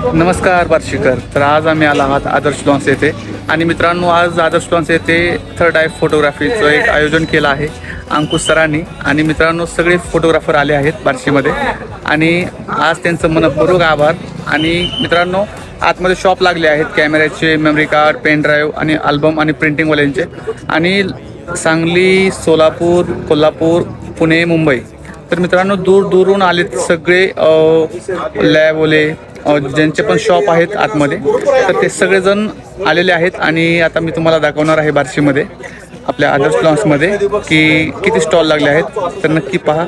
नमस्कार बार्शीकर. तर आज आम्ही आला आहात आदर्श लॉन्स येथे आणि मित्रांनो, आज आदर्श लॉन्स येथे थर्ड आय फोटोग्राफीचं एक आयोजन केलं आहे अंकुश सरांनी. आणि मित्रांनो, सगळे फोटोग्राफर आले आहेत बार्शीमध्ये आणि आज त्यांचं मनपूर्वक आभार. आणि मित्रांनो, आतमध्ये शॉप लागले आहेत कॅमेऱ्याचे, मेमरी कार्ड, पेन ड्राईव्ह आणि अल्बम आणि प्रिंटिंगवाल्यांचे. आणि सांगली, सोलापूर, कोल्हापूर, पुणे, मुंबई. तर मित्रांनो, दूर दूरून आलेत सगळे लॅबवाले, ज्यांचे पण शॉप आहेत आतमध्ये. तर ते सगळेजण आलेले आहेत आणि आता मी तुम्हाला दाखवणार आहे बार्शीमध्ये आपल्या आदर्श लॉन्समध्ये की किती स्टॉल लागले आहेत. तर नक्की पहा.